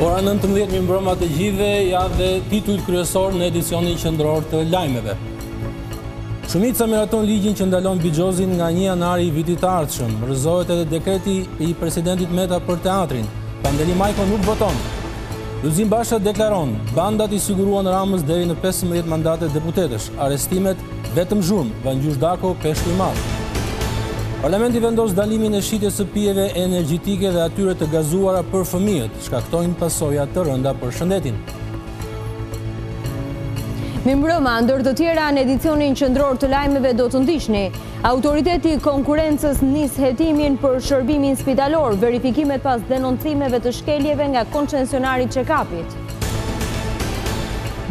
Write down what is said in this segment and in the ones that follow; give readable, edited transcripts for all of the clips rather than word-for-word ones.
Ora 19 mbrëma të gjithëve, ja dhe titull kryesor në edicionin qendror të lajmeve. Shumica miraton ligjin që ndalon Viziozin nga 1 janari i vitit të ardhshëm. Rrëzohet edhe dekreti i presidentit Meta për teatrin. Pandeli Majko nuk voton. Luzim Basha deklaron, bandat i siguruan Ramës deri në 15 mandate deputetësh. Arrestimet vetëm zhurmë, Vangjush Dako peshku i madh. Parlamenti vendos dalimin e shitjes së pijeve energjitike dhe atyre të gazuara për fëmijët, shkaktojnë pasoja të rënda për shëndetin. Mirëmbrëma, ndër të tjera në edicionin qendror të lajmeve do të ndiqni. Autoriteti i konkurrencës nis hetimin për shërbimin spitalor, verifikimet pas denoncimeve të shkeljeve nga koncesionari check-upit.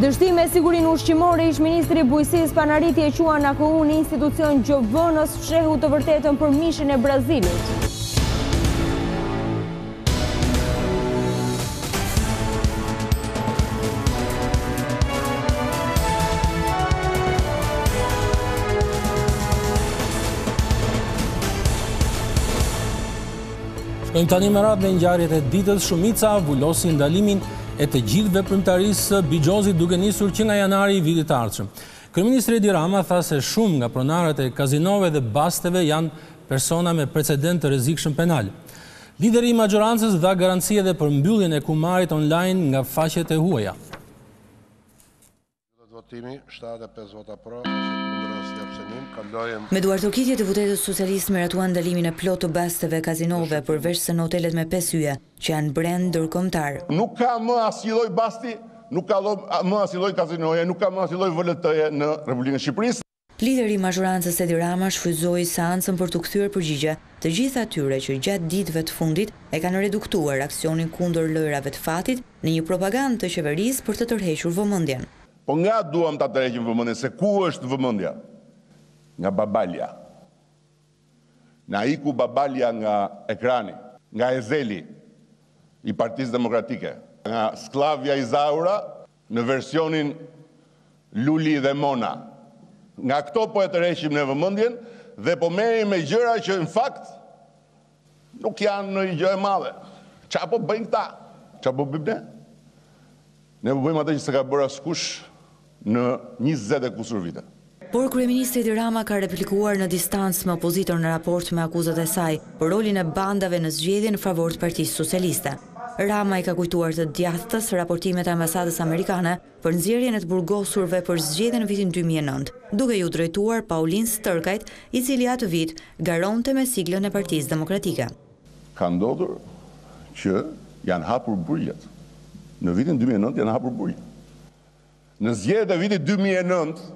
Dështime sigurin ushqimore, ish-ministri Bujqësisë Panariti e quan AKU një institucion gjobëvënës fshehu të vërtetën për mishin e Brazilit. Shkojmë tani me radhë në ngjarjet e ditës. Shumica vullosin ndalimin e të gjithë veprimtarisë së Viziozit duke nisur që nga janari i vitit të ardhshëm. Kryeministri Edi Rama tha se shumë nga pronarët e kazinove dhe basteve janë persona me precedent të rrezikshëm penal. Lideri i majorancës dha garanci edhe për mbylljen e kumarit online nga faqet e huaja. Votimi 75 vota pro. Me duartokitje deputetët socialistë miratuan ndalimin e plot të basteve kazinove përveç se në hotelet me 5 yje, që janë brend ndërkombëtar. Nuk ka më asnjë lloj basti, nuk ka më asnjë lloj kazinoje, nuk ka më asnjë lloj VLT-je në Republikën e Shqipërisë. Lideri i majorancës Edi Rama shfrytëzoi seancën për të kthyer përgjigje të gjithë atyre që gjatë ditëve të fundit e kanë reduktuar aksionin kundër lojrave të fatit në një propagandë të qeverisë për të tërhequr vëmendjen. Po nga duam ta tërheqim vëmendjen, se ku është vëmendja? Nga babalja. Na iku babalja nga ekrani, nga Ezeli i Partisë Demokratike, nga sklavja Izaura në versionin Luli dhe Mona. Nga këto po e tërheqim në vëmendjen dhe po merrim me gjëra që në fakt nuk janë në gjë e madhe. Çfarë po bëjnë këta? Çfarë po bëjmë ne? Ne po bëjmë atë që s'ka bërë askush në 20 e kusur vite. Por kryeministri Edi Rama ka replikuar në distancë me opozitor në raport me akuzat e saj për rolin e bandave në zgjedhje në favor të Partisë Socialiste. Rama i ka kujtuar të djathtës raportimet e ambasadës amerikane për nxjerrjen e të burgosurve për zgjedhjen në vitin 2009, duke ju drejtuar Paulin Stërkajt, i cili atë vit garonte me siglën e Partisë Demokratike. Ka ndodhur që janë hapur burgjet. Në vitin 2009 janë hapur burgjet. Në zgjedhjet e vitit 2009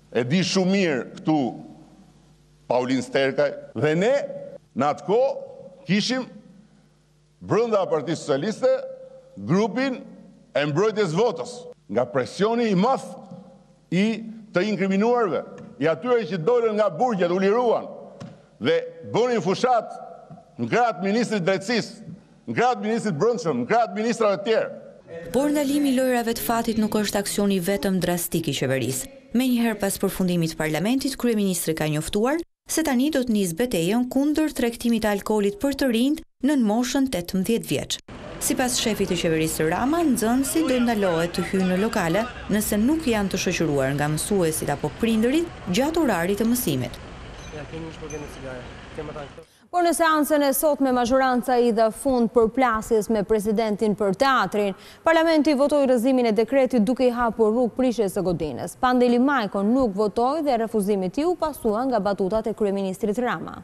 e di shumë mirë këtu Paulin Sterkaj dhe ne në atë kohë kishim brenda Partisë Socialiste grupin e mbrojtjes votës nga presioni i madh i të inkriminuarve, i atyre që dolën nga burgjet, u liruan dhe bënin fushat në gratë ministrit drejtësisë, në gratë ministrit brendshëm, në gratë ministrave të tjerë. Por ndalimi i lojrave të fatit nuk është aksioni vetëm drastik i qeverisë. Menjëherë pas përfundimit të parlamentit, kryeministri ka njoftuar se tani do të nisë betejën kundër tregtimit të alkoolit për të rinjt në moshën 18 vjeç. Sipas shefit të qeverisë Rama, nxënësit do ndalohet të hyjnë në lokale nëse nuk janë të shoqëruar nga mësuesit apo prindërit gjatë orarit të mësimit. Por në seancën e sotme majoranca i dha fund përplasjes me presidentin për teatrin. Parlamenti votoi rrëzimin e dekretit duke i hapur rrugë prishjes së godinës. Pandeli Majko nuk votoi dhe refuzimi i tij u pasua nga batutat e kryeministrit Rama.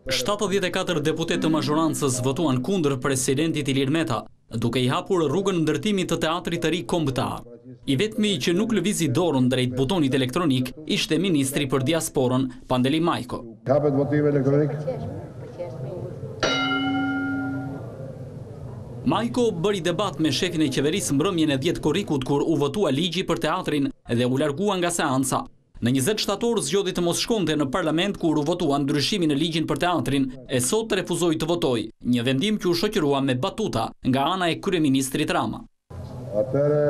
74 deputet të majorancës votuan kundër presidentit Ilir Meta, duke i hapur rrugën ndërtimit të teatrit të ri kombëtar. I vetmi që nuk lëvizi dorën drejt butonit elektronik ishte ministri për diasporën Pandeli Majko. Hapet votimi elektronik. Majko bëri debat me shefin e qeverisë mbrëmjen e 10 korrikut kur u votua ligji për teatrin dhe u largua nga seanca. Në 20 shtator zgjodhi të mos shkonte në parlament kur u votua ndryshimin e ligjin për teatrin e sot refuzoi të votojë, një vendim që u shoqërua me batuta nga ana e kryeministrit Rama. Atëre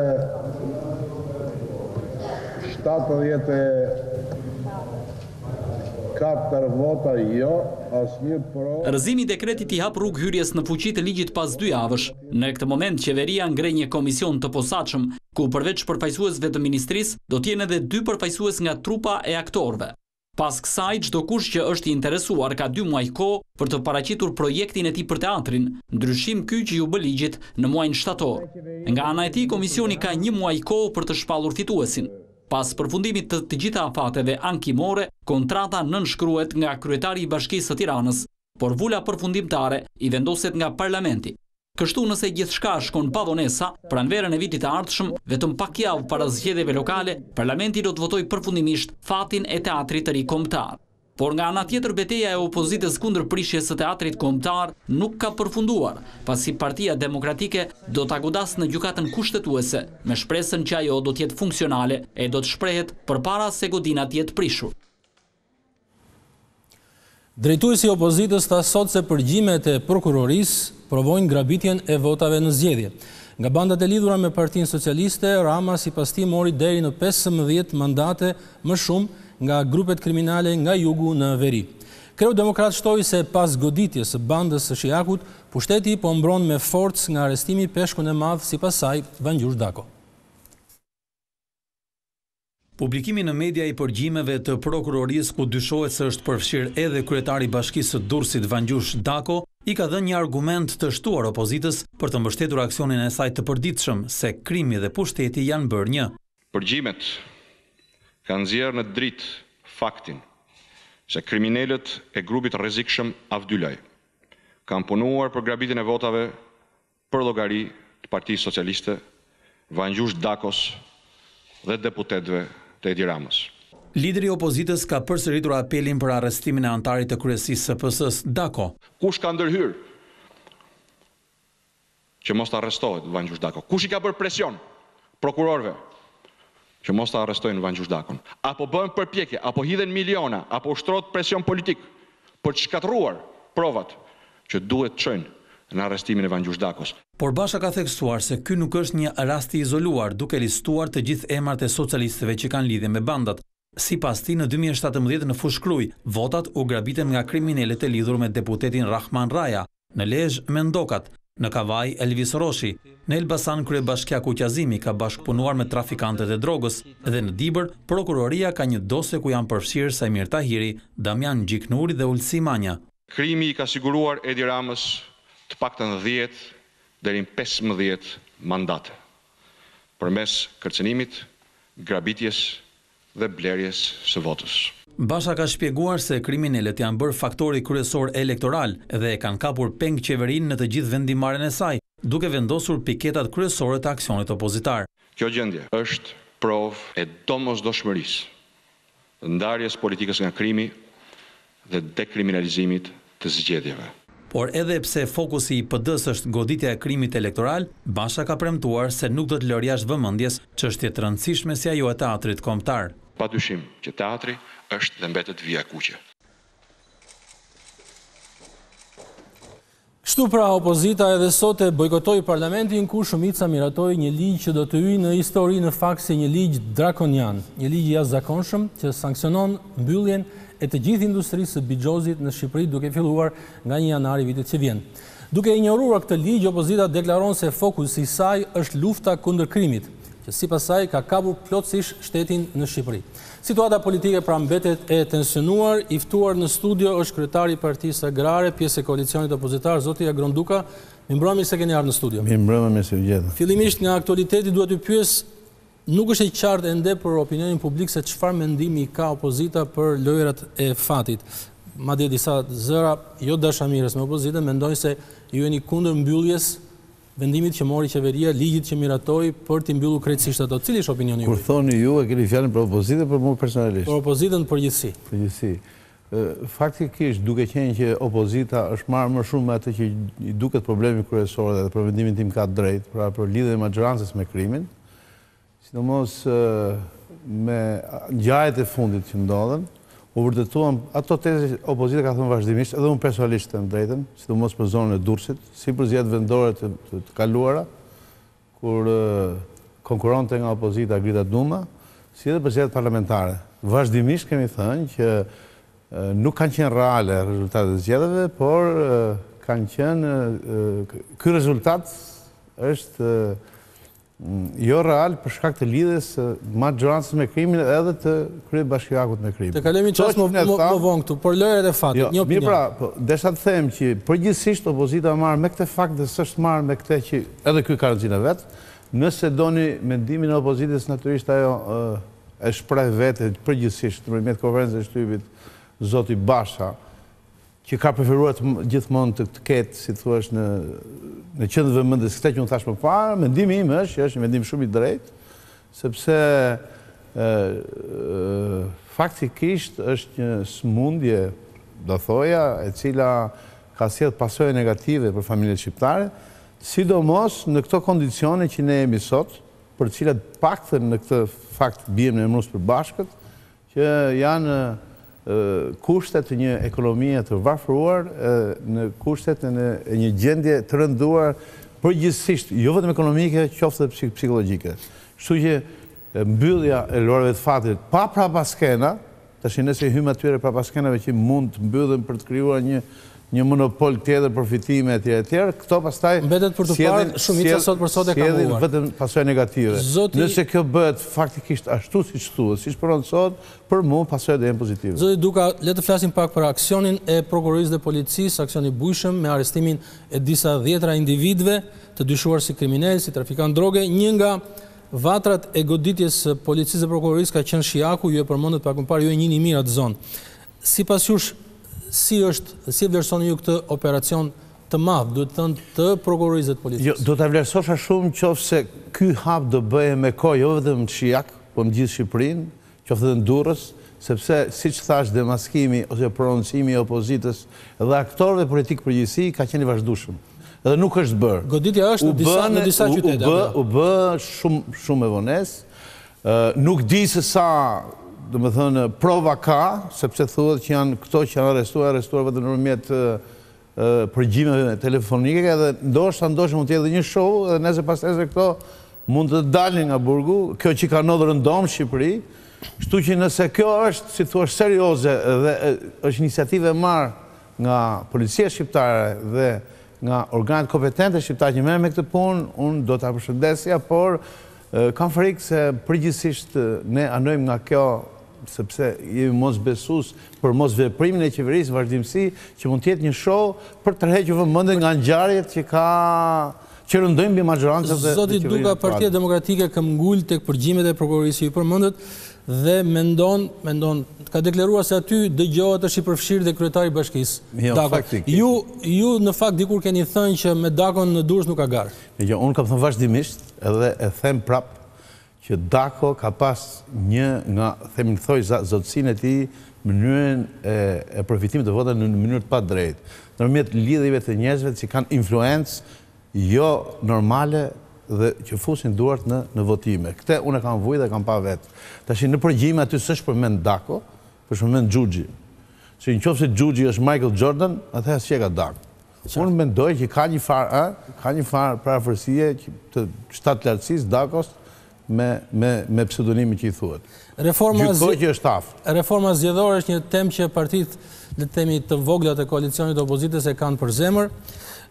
74 4 vota jo, asnjë pro. Rrëzimi i dekretit i hap rrugë hyrjes në fuqi të ligjit pas 2 javësh. Në këtë moment qeveria ngrej një komision të posaçëm, ku përveç përfaqësuesve të ministrisë, do të jenë edhe 2 përfaqësues nga trupa e aktorëve. Pas kësaj, çdo kush që është i interesuar ka 2 muaj kohë për të paraqitur projektin e tij për teatrin, ndryshim ky që ju bë ligjit në muajin shtator. Nga ana e tij, komisioni ka 1 muaj kohë për të shpallur fituesin. Pas përfundimit të gjitha afateve ankimore, kontrata nënshkruhet nga kryetari i Bashkisë së Tiranës, por vula përfundimtare i vendoset nga parlamenti. Kështu nëse gjithçka shkon pa vonesa, pranverën e vitit të ardhshëm, vetëm pak javë para zgjedhjeve lokale, parlamenti do të votojë përfundimisht fatin e teatrit të ri kombëtar. Por nga ana tjetër, betejë e opozitës kundër prishjes së teatrit kombëtar nuk ka përfunduar, pasi Partia Demokratike do ta godasë në gjykatën kushtetuese, me shpresën që ajo do të jetë funksionale e do të shprehet përpara se godina të jetë prishur. Drejtuesi i opozitës tha sot se përgjimet e prokurorisë provojnë grabitjen e votave në zgjedhje. Nga bandat e lidhura me Partinë Socialiste, Rama sipas tij mori deri në 15 mandate më shumë nga grupet kriminale nga jugu në veri. Kreu Demokrat shtoi se pas goditjes së bandës së Shiakut, pushteti po mbron me forcë nga arrestimi i peshkun e madh sipas saj Vangjush Dako. Publikimi në media i përgjimeve të prokurorisë ku dyshohet se është përfshirë edhe kryetari i Bashkisë së Durrësit Vangjush Dako, i ka dhënë një argument të shtuar opozitës për të mbështetur aksionin e saj të përditshëm se krimi dhe pushteti janë bërë një. Përgjimet kanë nxjerrë në dritë faktin se kriminalët e grupit rrezikshëm Avdylaj kanë punuar për grabitjen e votave për llogari të Partisë Socialiste, Vangjush Dakos dhe deputetëve të Edi Ramës. Lideri i opozitës ka përsëritur apelin për arrestimin e antarit të kryesisë së PS-s Dako. Kush ka ndërhyrë që mos të arrestohet Vangjush Dako? Kush i ka bërë presion prokurorëve që mos të arrestojnë Vangjush Dakon? Apo bën përpjekje, apo hidhen miliona, apo ushtrohet presion politik për të shkatërruar provat që duhet të çojnë në arrestimin e Vangjush Dakos. Por Basha ka theksuar se ky nuk është një rast i izoluar, duke listuar të gjithë emrat e socialistëve që kanë lidhje me bandat. Sipas tij, në 2017 në Fushkruj, votat u grabiten nga kriminalët e lidhur me deputetin Rahman Raja, në Lezhë me Ndokat, në Kavaj Elvis Roshi, në Elbasan kryebashkiaku Qazimi ka bashkëpunuar me trafikantët e drogës dhe në Dibër prokuroria ka një dosje ku janë përfshirë Sajmir Tahiri, Damian Gjiknuri dhe Ulsi Manja. Krimi i ka siguruar Edi Ramës të paktën 10 deri në 15 mandate, përmes kërcënimit, grabitjes dhe blerjes së votës. Basha ka shpjeguar se kriminalët janë bërë faktori kryesor elektoral dhe e kanë kapur peng qeverinë në të gjithë vendimarrjen e saj, duke vendosur piketat kryesore të aksionit opozitar. Kjo gjendje është provë e domosdoshmërisë të ndarjes politikës nga krimi dhe dekriminalizimit të zgjedhjeve. Por edhe pse fokusi i PD-s është goditja e krimit elektoral, Basha ka premtuar se nuk do të lërë jashtë vëmendjes çështje të rëndësishme si ajo e teatrit kombëtar. Padyshim që teatri është dhe mbetet vija kuqe. Kështu pra opozita edhe sot e bojkotoi parlamentin ku shumica miratoi një ligj që do të hyjë në histori në fakt si një ligj drakonian, një ligj i jashtëzakonshëm që sanksionon mbylljen e të gjithë industrisë së bigjozit në Shqipëri duke filluar nga 1 janar i vitit që vjen. Duke ignoruar këtë ligj, opozita deklaron se fokusi i saj është lufta kundër krimit, që sipas saj ka kapur plotësisht shtetin në Shqipëri. Situata politike pra mbetet e tensionuar. I ftuar në studio është kryetari i Partisë Agrare, pjesë e koalicionit opozitar, zoti Agron Duka. Mirëmbrëma se keni ardhur në studio. Mirëmbrëma, mirë se u gjeta. Fillimisht nga aktualiteti duhet të pyes, nuk është e qartë ende për opinionin publik se çfarë mendimi ka opozita për lojrat e fatit. Madje disa zëra jo dashamirës me opozitën mendojnë se ju jeni kundër mbylljes vendimit që mori qeveria, ligjit që miratoi për t'i mbyllur krejtësisht ato. Cili është opinioni juaj? Kur thoni ju, e keni fjalën për opozitën për mua personalisht? Për opozitën përgjithësi. Përgjithësi. Faktikisht, duke qenë që opozita është marrë më shumë me atë që i duket problemi kryesor dhe për vendimin tim ka drejt, pra për lidhjen e majorancës me krimin, sidomos me ngjarjet e fundit që ndodhen, u vërtetuan ato tezë opozita ka thënë vazhdimisht, edhe unë personalisht të drejtën, sidomos për zonën e Durrësit, si për zgjedhjet vendore të kaluara, kur konkuronte nga opozita Grita Duma, si edhe për zgjedhjet parlamentare. Vazhdimisht kemi thënë që nuk kanë qenë reale rezultatet e zgjedhjeve, por kanë qenë, ky rezultat është jo real për shkak të lidhjes majorancës me krimin edhe të kryebashkiakut me krimin. Të kalemi çast më vonë këtu, por lojrat e fatit, një opinion. Pra, desha të them që përgjithsisht opozita marr me këtë fakt dhe s'është marrë me këtë që edhe ky ka rëndësinë e vet. Nëse doni mendimin e opozitës, natyrisht ajo e shpreh vetë përgjithsisht nëpërmjet konferencës së shtypit zoti Basha, që ka preferuar gjithmonë të ketë, si thua, në qendër vëmendjes këtë që unë thash më parë. Mendimi im është një mendim shumë i drejtë, sepse faktikisht është një smundje, do thoja, e cila ka sjellë pasojë negative për familjet shqiptare, sidomos në këto kondicione që ne jemi sot, për të cilat paktën në këtë fakt bijmë në emërus përbashkët, që janë kushtet e një ekonomie të varfëruar, në kushtet e një gjendje të rënduar përgjithsisht, jo vetëm ekonomike, qoftë dhe psikologjike. Kështu që mbyllja e lorëve të fatit pa prapaskena, tash nëse hymë atyre prapaskenave që mund të mbyllen për të krijuar një monopol tjetër, përfitime etj. Këto pastaj mbetet për të parë shumica sot për sot e ka huar. Vetëm pasojë negative. Nëse kjo bëhet faktikisht ashtu siç thuhet, siç pranon sot, për mua pasojat janë pozitive. Zoti Duka, le të flasim pak për aksionin e prokurorisë dhe policisë, aksioni bujshëm me arrestimin e disa dhjetra individëve të dyshuar si kriminal, si trafikantë droge. Një nga vatrat e goditjes së policisë dhe prokurorisë ka qenë Shiaku, ju e përmendët pak më parë, ju e njihni mirë atë zonë. Sipas jush, si vlerësoni ju këtë operacion të madh, duhet të thënë, të prokurorisë dhe të policisë? Jo, do ta vlerësosha shumë qofse ky hap do bëhe me kohë, jo vetëm në Shijak, por në gjithë Shqipërinë, qoftë edhe në Durrës, sepse siç thash, demaskimi ose prononcimi i opozitës dhe aktorëve politik përgjithësi ka qenë i vazhdueshëm. Edhe nuk është bërë. Goditja është në disa qytete. U bë shumë e vonesë. Nuk di se sa, do më thënë, prova ka, sepse thuhet që janë këto që janë arrestuar vetëm nëpërmjet përgjimeve telefonike, dhe ndoshta mund të jetë një show, dhe nëse pas këto mund të dalin nga burgu, kjo që ka ndodhur në Dom, Shqipëri. Kështu që nëse kjo është, si thua, serioze dhe është iniciativë e marrë nga policia shqiptare dhe nga organet kompetente shqiptare që merren me këtë punë, unë do ta përshëndesja, por kam frikë se përgjithsisht ne anojmë nga kjo, sepse jemi mosbesues për mosveprimin e qeverisë vazhdimsi, që mund të jetë një show për të tërhequr vëmendjen nga ngjarjet që rëndojnë mbi majorancën dhe Zoti Duka, Partia Demokratike këmbgul tek përgjimet e prokurorisë ju përmendët dhe mendon, ka deklaruar se aty dëgjohet është i përfshirë dhe kryetari i bashkisë. Ju në fakt dikur keni thënë që me Dakon në Durrës nuk ka garë. Jo, unë kam thënë vazhdimisht edhe e them prap që Dako ka pas një nga, themin thoj, zotësinë e tij, mënyrën e përfitimit të votave në mënyrë të padrejtë, ndërmjet lidhjeve të njerëzve që kanë influencë jo normale dhe që fusin duart në votime. Këtë unë e kam vujë dhe kam pa vetë. Tash në përgjime aty s'është përmend Dako, për përmend Xhuxhi. Se nëse Xhuxhi është Michael Jordan, atëherë s'e ka Dako. Unë mendoj që ka një farë parafërsie të shtatë lartësisë Dakos me pseudonimin që i thuhet. Gjykoj që është afër. Reforma zgjedhore është një temë që partitë, le të themi, të vogla të koalicionit të opozitës e kanë për zemër.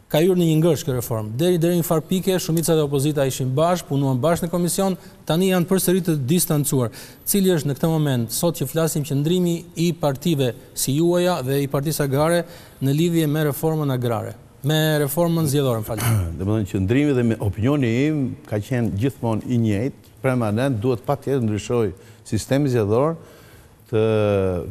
Ka hyrë në një ngërsh kjo reformë. Deri një farë pike, shumica dhe opozita ishin bashkë, punuan bashkë në komision, tani janë përsëri të distancuar. Cili është në këtë moment, sot që flasim, qëndrimi i partive si juaja dhe i Partisë Agrare në lidhje me reformën agrare, me reformën zgjedhore, më falni. Domethënë qëndrimi dhe opinioni im ka qenë gjithmonë i njëjtë, permanent, duhet patjetër ndryshoj sistemi zgjedhor, të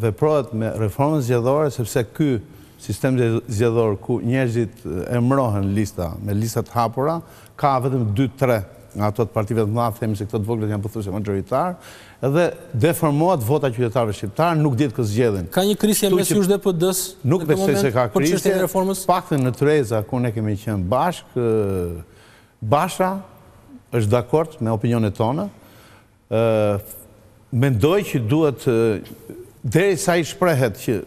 veprohet me reformën zgjedhore, sepse ky sistem zgjedhor ku njerëzit emrohen lista me listat hapura, ka vetëm 2-3 nga ato të partive të mëdha, themi se këto të voglat janë pothuajse majoritar, edhe deformohet vota e qytetarëve shqiptar, nuk dihet kë zgjedhin. Ka një krisje mes jush dhe PD-s? Nuk besoj se ka krisje. Paktën në Treza ku ne kemi qenë bashkë, Basha është dakord me opinionet tona. Mendoj që duhet, derisa i shprehet që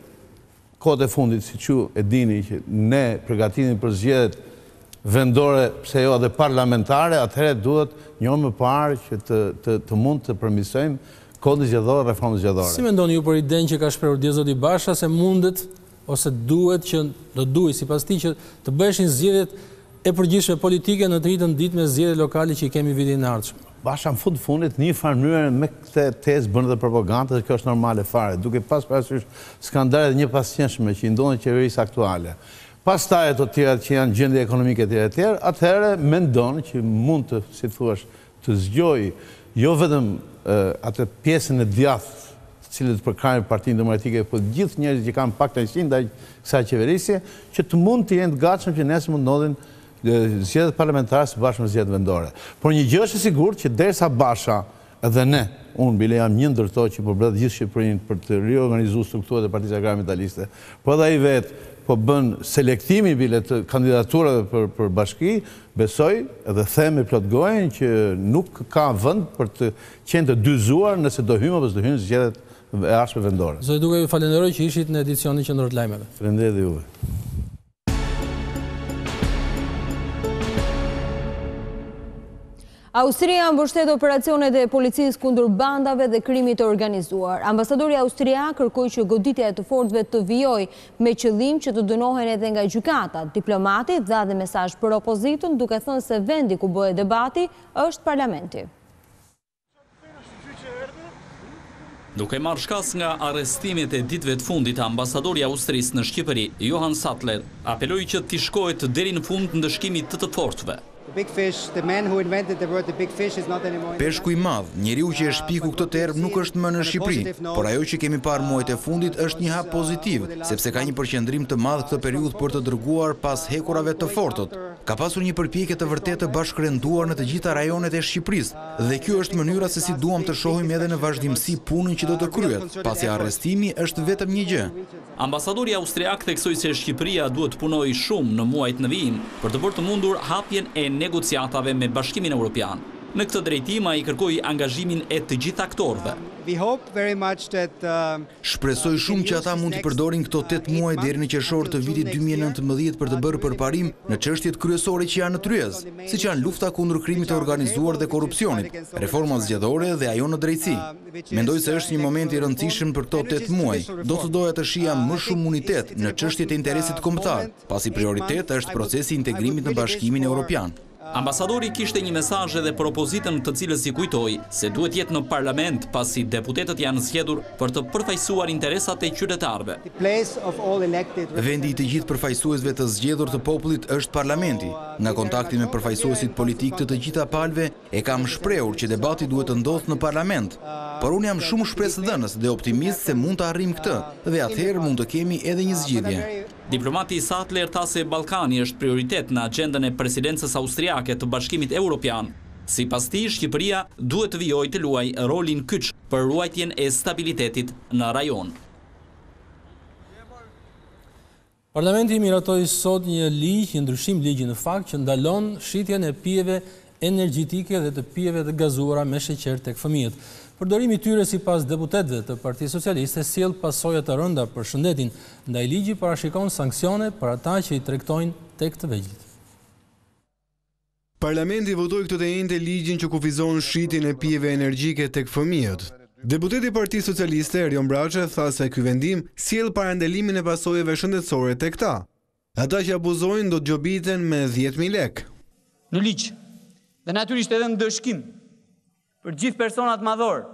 kohët e fundit, si që e dini, që ne përgatitim për zgjedhjet vendore, pse jo edhe parlamentare, atëherë duhet një më parë që të mund të përmirësojmë kodin zgjedhor, reformën zgjedhore. Si mendoni ju për idenë që ka shprehur dia zoti Basha se mundet ose duhet që do duhet sipas tij që të bëheshin zgjedhjet e përgjithshme politike në të njëjtën ditë me zgjedhjet lokale që i kemi vitin e ardhshëm? Basha në fundit në një farë mënyrë me këtë tezë bën edhe propagandë dhe kjo është normale fare, duke pas parasysh skandalet një pasqyrshme që i ndodhin qeverisë aktuale. Pastaj ato të tjerat që janë gjendje ekonomike të tjera, atëherë mendon që mund të, si thuaç, të zgjojë jo vetëm atë pjesën e djathtë cilët përkrajnë Partinë Demokratike, por gjithë njerëzit që kanë pak kënaqësi ndaj kësaj qeverisje, që të mund të jenë të gatshëm që nesër mund ndodhin zgjedhjet parlamentare së bashku me zgjedhjet vendore. Por një gjë është e sigurt që derisa Basha edhe ne, unë bile jam një ndër to që përblet gjithë Shqipërinë për të riorganizuar strukturat e Partisë Agraritaliste, po edhe ai vetë po bën selektimin bile të kandidaturave për bashki, besoj edhe them me plot gojën që nuk ka vend për të qenë të dyzuar nëse do hyjmë apo s'do hyjmë zgjedhjet e ardhshme vendore. Zoti duke ju falenderoj që ishit në edicionin qendror të lajmeve. Faleminderit dhe juve. Austria mbështet operacionet e policisë kundër bandave dhe krimit të organizuar. Ambasadori austriak kërkoi që goditja e të fortëve të vijojë me qëllim që të dënohen edhe nga gjykata. Diplomati dha dhe mesazh për opozitën, duke thënë se vendi ku bëhet debati është parlamenti. Duke marrë shkas nga arrestimet e ditëve të fundit, ambasadori i Austrisë në Shqipëri, Johan Sattler, apeloi që t'i shkohet deri në fund ndëshkimit të fortëve. Peshku i madh, njeriu që e shpiku këtë term nuk është më në Shqipëri, por ajo që kemi parë muajt e fundit është një hap pozitiv, sepse ka një përqendrim të madh këtë periudhë për të dërguar pas hekurave të fortët. Ka pasur një përpjekje të vërtetë të bashkërenduar në të gjitha rajonet e Shqipërisë, dhe kjo është mënyra se si duam të shohim edhe në vazhdimsi punën që do të kryhet, pasi arrestimi është vetëm një gjë. Ambasadori austriak theksoi se Shqipëria duhet të punojë shumë në muajt në vijim për të bërë të mundur hapjen e negociatave me Bashkimin Evropian. Në këtë drejtim ai kërkoi angazhimin e të gjithë aktorëve. Shpresoj shumë që ata mund të përdorin këto 8 muaj deri në qershor të vitit 2019 për të bërë përparim në çështjet kryesore që janë në tryez, siç janë lufta kundër krimit të organizuar dhe korrupsionit, reforma zgjedhore dhe ajo në drejtësi. Mendoj se është një moment i rëndësishëm për këto 8 muaj. Do të doja të shija më shumë unitet në çështjet e interesit kombëtar, pasi prioritet është procesi i integrimit në Bashkimin Evropian. Ambasadori kishte një mesazh edhe për opozitën, të cilës i kujtoi se duhet jetë në parlament pasi deputetët janë zgjedhur për të përfaqësuar interesat e qytetarëve. Vendi i të gjithë përfaqësuesve të zgjedhur të popullit është parlamenti. Nga kontakti me përfaqësuesit politik të të gjitha palëve e kam shprehur që debati duhet të ndodhë në parlament. Por unë jam shumë shpresëdhënës dhe optimist se mund të arrijmë këtë, dhe atëherë mund të kemi edhe një zgjidhje. Diplomati Sattler tha se Ballkani është prioritet në agjendën e presidencës austriake të Bashkimit Evropian. Sipas tij, Shqipëria duhet të vijojë të luajë rolin kyç për ruajtjen e stabilitetit në rajon. Parlamenti miratoi sot një ligj, një ndryshim ligji në fakt që ndalon shitjen e pijeve energjetike dhe të pijeve të gazuara me sheqer tek fëmijët. Përdorimi i tyre sipas deputetëve të Partisë Socialiste sjell pasoja të rënda për shëndetin, ndaj ligji parashikon sanksione për ata që i tregtojnë tek të vegjëlit. Parlamenti votoi këtë të njëjtë ligjin që kufizon shitjen e pijeve energjike tek fëmijët. Deputeti i Partisë Socialiste Erion Braçe tha se ky vendim sjell parandalimin e pasojave shëndetësore tek ta. Ata që abuzojnë do të gjobiten me 10.000 lekë. Në ligj, dhe natyrisht edhe në dëshkim, për gjithë personat madhor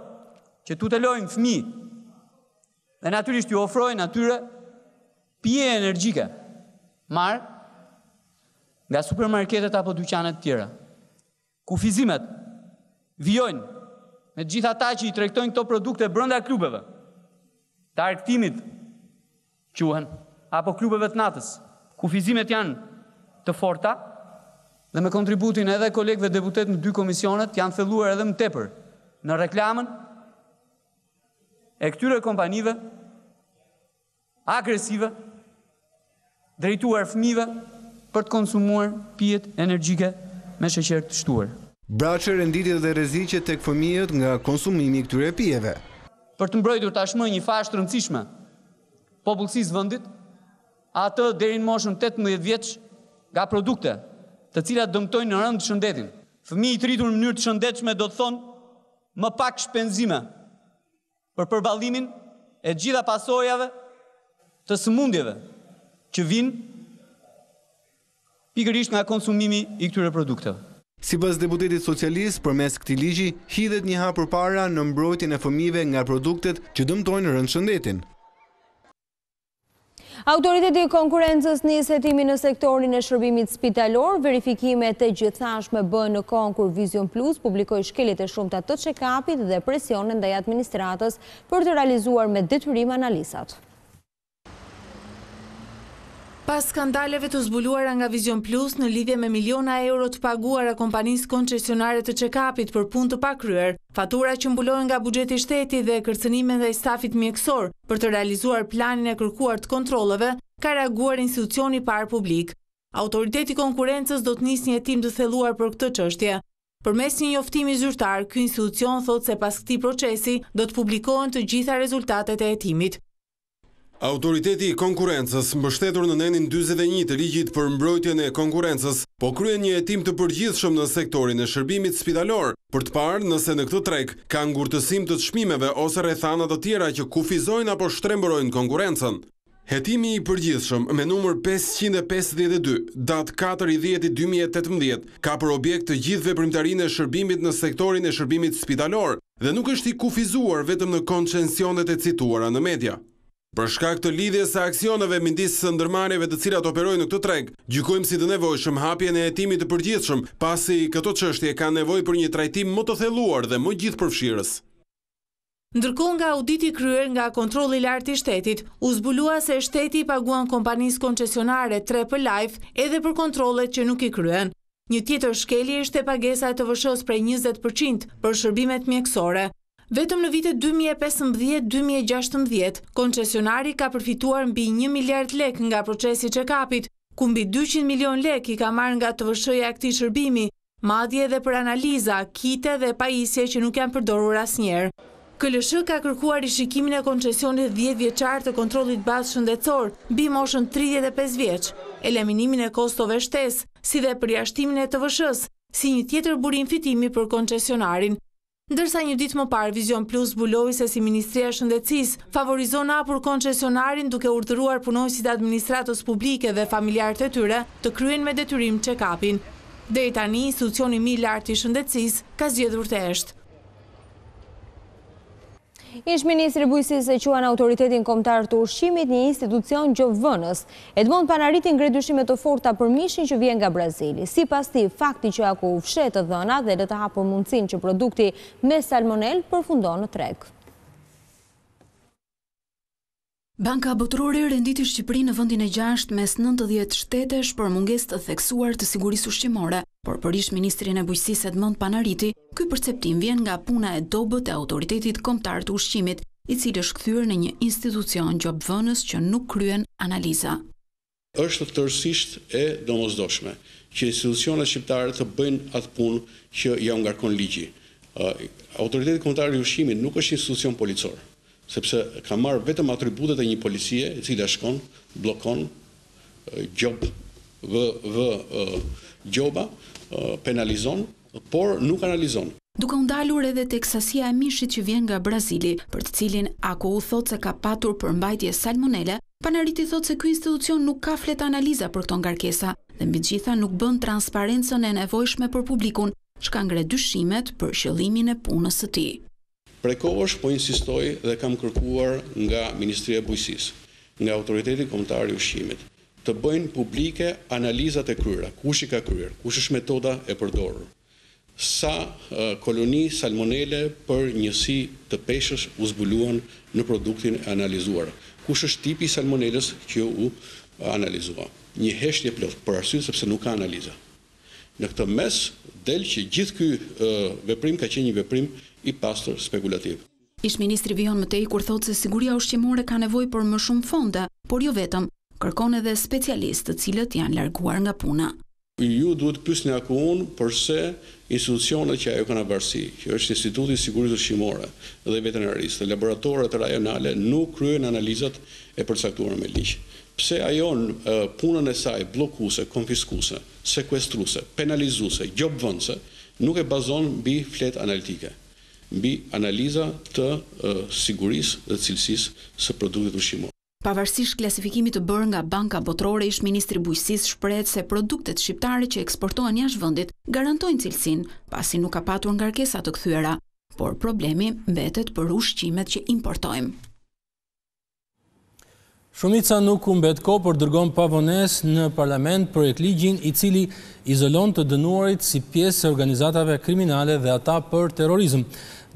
që tutelojnë fëmijë dhe natyrisht ju ofrojnë atyre pije energjike marrë nga supermarketet apo dyqanet tjera. Kufizimet vijojnë me gjithë ata që i tregtojnë këto produkte brenda klubeve të argëtimit quhen apo klubeve të natës. Kufizimet janë të forta dhe me kontributin edhe kolegëve deputet në 2 komisionet janë thelluar edhe më tepër në reklamën e këtyre kompanive agresive drejtuar fëmijëve për të konsumuar pijet energjike me sheqer të shtuar. Braçe renditi edhe rreziqet tek fëmijët nga konsumimi i këtyre pijeve. Për të mbrojtur tashmë një fashë të rëndësishme popullsisë vendit, atë deri në moshën 18 vjeç nga produkte të cilat dëmtojnë në rënd shëndetin. Fëmijë i rritur në mënyrë të shëndetshme do të thonë më pak shpenzime për përballimin e gjitha pasojave të sëmundjeve që vinë pikërisht nga konsumimi i këtyre produkteve. Sipas deputetit socialist, përmes këtij ligji hidhet një hap përpara në mbrojtjen e fëmijëve nga produktet që dëmtojnë rëndshëndetin. Autoriteti i konkurrencës nis hetimin në sektorin e shërbimit spitalor. Verifikimet e gjithashme bën në konkur Vizion Plus, publikoi shkeljet e shumta të check-upit dhe presionin ndaj administratës për të realizuar me detyrim analizat. Pas skandaleve të zbuluara nga Vizion Plus në lidhje me miliona euro të paguara kompanisë koncesionare të check-upit për punë të pakryer, fatura që mbulohen nga buxheti i shtetit dhe kërcënime ndaj stafit mjekësor për të realizuar planin e kërkuar të kontrolleve, ka reaguar institucioni i parë publik. Autoriteti i konkurrencës do të nisë një hetim të thelluar për këtë çështje. Përmes një njoftimi zyrtar, ky institucion thotë se pas këtij procesi do të publikohen të gjitha rezultatet e hetimit. Autoriteti i konkurrencës, mbështetur në nenin 41 të ligjit për mbrojtjen e konkurrencës, po kryen një hetim të përgjithshëm në sektorin e shërbimit spitalor, për të parë nëse në këtë treg ka ngurtësim të çmimeve ose rrethana të tjera që kufizojnë apo shtrembërojnë konkurrencën. Hetimi i përgjithshëm me numër 552, datë 4/10/2018, ka për objekt të gjithë veprimtarinë e shërbimit në sektorin e shërbimit spitalor dhe nuk është i kufizuar vetëm në koncesionet e cituara në media. Për shkak të lidhjes së aksioneve midis së ndërmarrjeve të cilat operojnë në këtë treg, gjykojmë si të nevojshëm hapjen e hetimit të përgjithshëm, pasi këto çështje kanë nevojë për një trajtim më të thelluar dhe më gjithëpërfshirës. Ndërkohë nga auditi kryer nga kontrolli i lartë i shtetit, u zbulua se shteti i paguan kompanisë koncesionare 3 për Life edhe për kontrollet që nuk i kryen. Një tjetër shkelje ishte pagesa e TVSH-s prej 20% për shërbimet mjekësore. Vetëm në vitet 2015-2016, koncesionari ka përfituar mbi 1 miliard lek nga procesi check-upit, ku mbi 200 milion lek i ka marrë nga TVSH-ja këtij shërbimi, madje edhe për analiza, kite dhe pajisje që nuk janë përdorur asnjëherë. KLSH ka kërkuar rishikimin e koncesionit 10 vjeçar të kontrollit bazë shëndetësor mbi moshën 35 vjeç, eliminimin e kostove shtesë, si dhe përjashtimin e TVSH-s, si një tjetër burim fitimi për koncesionarin. Ndërsa një ditë më parë, Vizion Plus zbuloi se si Ministria e Shëndetësisë favorizon hapur koncesionarin duke urdhëruar punonësit e administratës publike dhe familjarët e tyre të kryejnë me detyrim check-upin. Deri tani, institucioni më i lartë i shëndetësisë ka zgjedhur të heshtë. Ish ministri bujqësisë e quan autoritetin kombëtar të ushqimit një institucion gjovënës. Edmond Panariti ngre dyshime të forta për mishin që vjen nga Brazili. Sipas tij, fakti që ako u fshet të dhënat dhe të hapur mundësinë që produkti me salmonel përfundon në treg. Banka Botërore renditi Shqipërinë në vendin e 6 mes 90 shtetesh për mungesë të theksuar të sigurisë ushqimore, por për ish ministrin e bujqësisë Edmond Panariti, ky perceptim vjen nga puna e dobët e autoritetit kombëtar të ushqimit, i cili është kthyer në një institucion gjobvënës që nuk kryen analiza. Është tërësisht e domosdoshme që institucionet shqiptare të bëjnë atë punë që ja ngarkon ligji. Autoriteti kombëtar i ushqimit nuk është institucion policor, sepse ka marrë vetëm atributet e një policie e cila shkon, bllokon, gjoba, penalizon, por nuk analizon. Duke u ndalur edhe tek sasia e mishit që vjen nga Brazili, për të cilin ako u thot se ka patur përmbajtje salmonele, Panariti thot se ky institucion nuk ka flet analiza për këto ngarkesa dhe mbi të gjitha nuk bën transparencën e nevojshme për publikun, çka ngre dyshimet për qëllimin e punës së tij. Prej kohësh po insistoj dhe kam kërkuar nga Ministria e Bujqësisë, nga Autoriteti Kombëtar i Ushqimit, të bëjnë publike analizat e kryera, kush i ka kryer, kush është metoda e përdorur, sa koloni salmonele për njësi të peshësh u zbuluan në produktin e analizuar, kush është tipi salmonelës që u analizua. Një heshtje plot, për arsye sepse nuk ka analiza. Në këtë mes del që gjithë ky veprim ka qenë një veprim i pastër spekulativ. Ish ministri Vizion më tej kur thotë se siguria ushqimore ka nevojë për më shumë fonde, por jo vetëm, kërkon edhe specialistë të cilët janë larguar nga puna. Ju duhet pyesni aku unë përse institucionet që ajo kanë avarësi, që është Instituti i Sigurisë Ushqimore dhe Veterinarisë, dhe laboratoret rajonale nuk kryen analizat e përcaktuara me ligj. Pse ajo punën e saj bllokuese, konfiskuese, sekuestruese, penalizuese, gjobvënëse nuk e bazon mbi flet analitike. mbi analiza të sigurisë dhe cilësisë së produktit ushqimor. Pavarësisht klasifikimit të bërë nga Banka Botërore, ish ministri bujqësisë shprehet se produktet shqiptare që eksportohen jashtë vendit garantojnë cilësinë, pasi nuk ka patur ngarkesa të kthyera, por problemi mbetet për ushqimet që importojmë. Shumica nuk u mbet kohë por dërgon pavonesë në parlament projektligjin i cili izolon të dënuarit si pjesë e organizatave kriminale dhe ata për terrorizëm.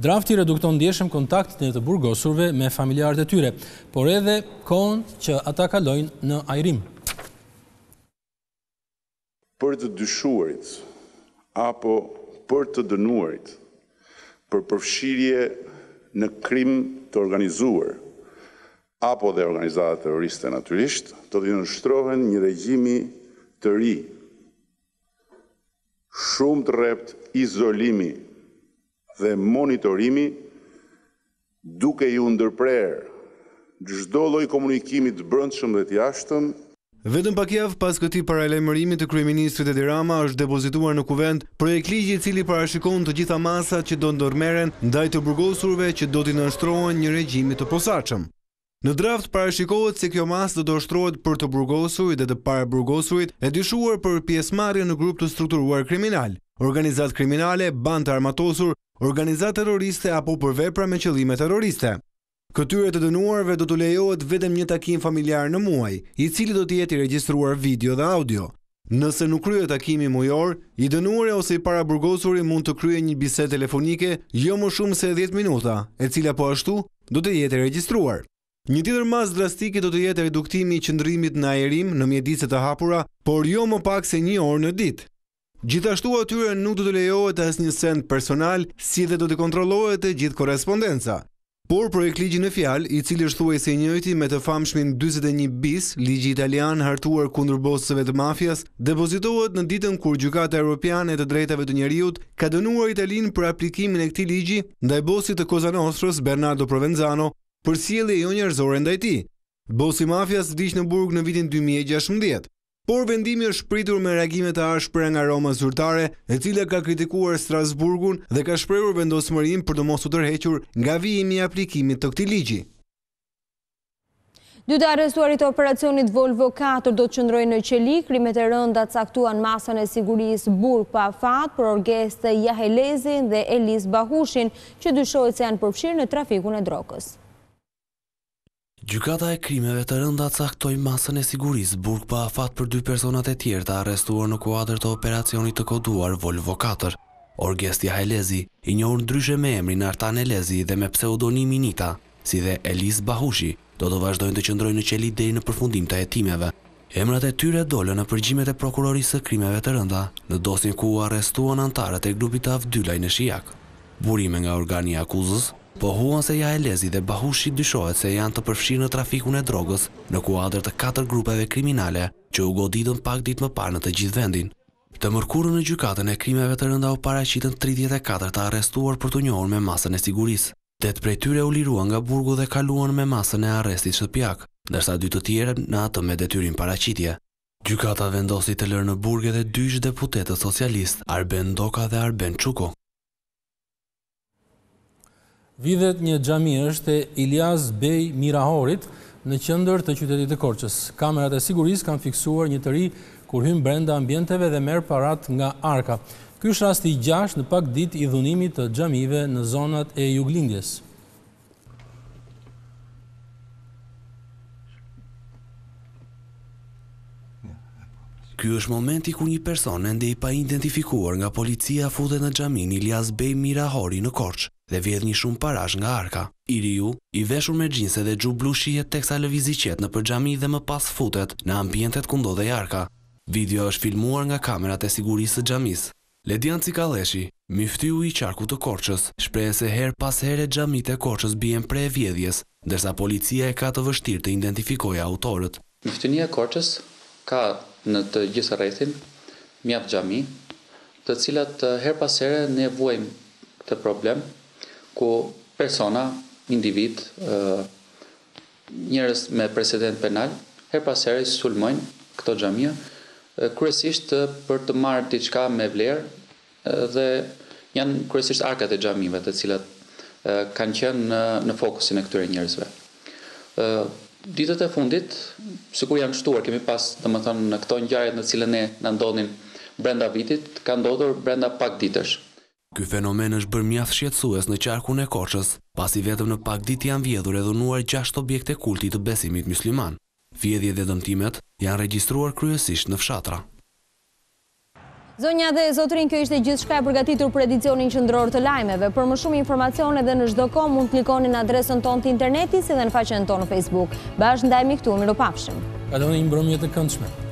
Drafti redukton ndjeshëm kontaktin e të burgosurve me familjarët e tyre, por edhe kohën që ata kalojnë në ajrim. Për të dyshuarit apo për të dënuarit për përfshirje në krim të organizuar apo dhe organizata terroriste natyrisht, do të nënshtrohen një regjimi të ri, shumë të rrept izolimi dhe monitorimi, duke ju ndërprer çdo lloj komunikimi të brendshëm dhe të jashtëm. Vetëm pak javë pas këtij paralajmërimi të kryeministrit Edi Rama është depozituar në kuvent projekt ligji i cili parashikon të gjitha masat që do ndërmerren ndaj të burgosurve që do t'i nënshtrohen një regjimi të posaçëm. Në draft parashikohet se kjo masë do të ushtrohet për të burgosurit dhe të paraburgosurit e dyshuar për pjesëmarrje në grup të strukturuar kriminal, organizatë kriminale, bandë armatosur, organizatë terroriste apo për vepra me qëllime terroriste. Këtyre të dënuarve do të lejohet vetëm një takim familjar në muaj, i cili do të jetë i regjistruar video dhe audio. Nëse nuk kryhet takimi mujor, i dënuari ose i paraburgosuri mund të kryejë një bisedë telefonike jo më shumë se 10 minuta, e cila po ashtu do të jetë e regjistruar. Një tjetër masë drastike do të jetë reduktimi i qëndrimit në ajrim në mjedise të hapura, por jo më pak se 1 orë në ditë. Gjithashtu atyre nuk do të lejohet asnjë send personal, si dhe do të kontrollohet e gjithë korrespondenca. Por projektligji në fjalë, i cili është thuajse i njëjti me të famshmin 41 bis, ligji italian hartuar kundër bosëve të mafias, depozitohet në ditën kur Gjykata Evropiane e të Drejtave të Njeriut ka dënuar Italinë për aplikimin e këtij ligji ndaj bosit të Cosa Nostrës, Bernardo Provenzano, për sjellje jo njerëzore ndaj tij. Bosi i mafias vdiq në burg në vitin 2016. Por vendimi është pritur me reagime të ashpra nga Roma zyrtare, e cila ka kritikuar Strasburgun dhe ka shprehur vendosmërinë për të mos u tërhequr nga vijimi i aplikimit të këtij ligji. 2 të arrestuarit të operacionit Volvo 4 do të qëndrojnë në qeli. Krimet e rënda caktuan masën e sigurisë Burg pa afat për Orgeste Jahelezin dhe Elis Bahushin, që dyshohet se janë përfshirë në trafikun e drogës. Gjykata e krimeve të rënda caktoi masën e sigurisë Burg pa afat për 2 personat e tjerë të arrestuar në kuadër të operacionit të koduar Volvo 4. Orgest Jahelezi, i njohur ndryshe me emrin Artan Elezi dhe me pseudonimi Nita, si dhe Elis Bahushi, do të vazhdojnë të qëndrojnë në qeli deri në përfundim të hetimeve. Emrat e tyre dolën në përgjimet e prokurorisë së krimeve të rënda, në dosjen ku u arrestuan antarët e grupit të Avdylaj në Shijak. Burime nga organi i akuzës pohuan se Jahelezi dhe Bahushi dyshohet se janë të përfshirë në trafikun e drogës në kuadër të 4 grupeve kriminale që u goditën pak ditë më parë në të gjithë vendin. Të mërkurën në gjykatën e krimeve të rënda u paraqitën 34 të arrestuar për të njohur me masën e sigurisë. 8 prej tyre u liruan nga burgu dhe kaluan me masën e arrestit shtëpiak, ndërsa 2 të tjerë në atë me detyrim paraqitje. Gjykata vendosi të lërë në burg edhe 2 deputetët socialist, Arben Doka dhe Arben Çuko. Vidhet një xhami është e Ilyas Bey Mirahorit në qendër të qytetit të Korçës. Kamerat e sigurisë kanë fiksuar një të ri kur hyn brenda ambienteve dhe merr parat nga arka. Ky është rasti i 6 në pak ditë i dhunimit të xhamive në zonat e juglindjes. Ky është momenti ku një person ende i pa identifikuar nga policia futet në xhamin Ilyas Bey Mirahori në Korçë dhe vjedh një shumë parash nga arka. I riu, i veshur me xhinse dhe xhu blu shihet teksa lëvizi qet nëpër xhami dhe më pas futet në ambientet ku ndodhej arka. Video është filmuar nga kamerat e sigurisë së xhamisë. Ledian Cikaleshi, myftyu i qarkut të Korçës, shpreh se her pas here xhamit e Korçës bien pre vjedhjes, ndërsa policia e ka të vështirë të identifikojë autorët. Myftynia e Korçës ka në të gjithë rrethin mjaft xhami, të cilat her pas here ne vuajmë këtë problem ku persona, individ, njerëz me precedent penal her pas here sulmojnë këto xhamia, kryesisht për të marrë diçka me vlerë dhe janë kryesisht arkat e xhamive të cilat kanë qenë në fokusin e këtyre njerëzve. Ditët e fundit, sikur janë shtuar, kemi pas, domethënë, në këto ngjarje në cilën na ndodhin brenda vitit, ka ndodhur brenda pak ditësh. Ky fenomen është bërë mjaft shqetësues në qarkun e Korçës, pasi vetëm në pak ditë janë vjedhur e dhunuar 6 objekte kulti të besimit mysliman. Vjedhjet dhe dëmtimet janë regjistruar kryesisht në fshatra. Zonja dhe zotrin, kjo ishte gjithçka e përgatitur për edicionin qendror të lajmeve. Për më shumë informacione dhe në çdo kohë mund klikoni në adresën tonë të internetit si dhe në faqen tonë në Facebook. Bashkë ndajemi këtu, mirupafshim. Kaloni një mbrëmje të këndshme.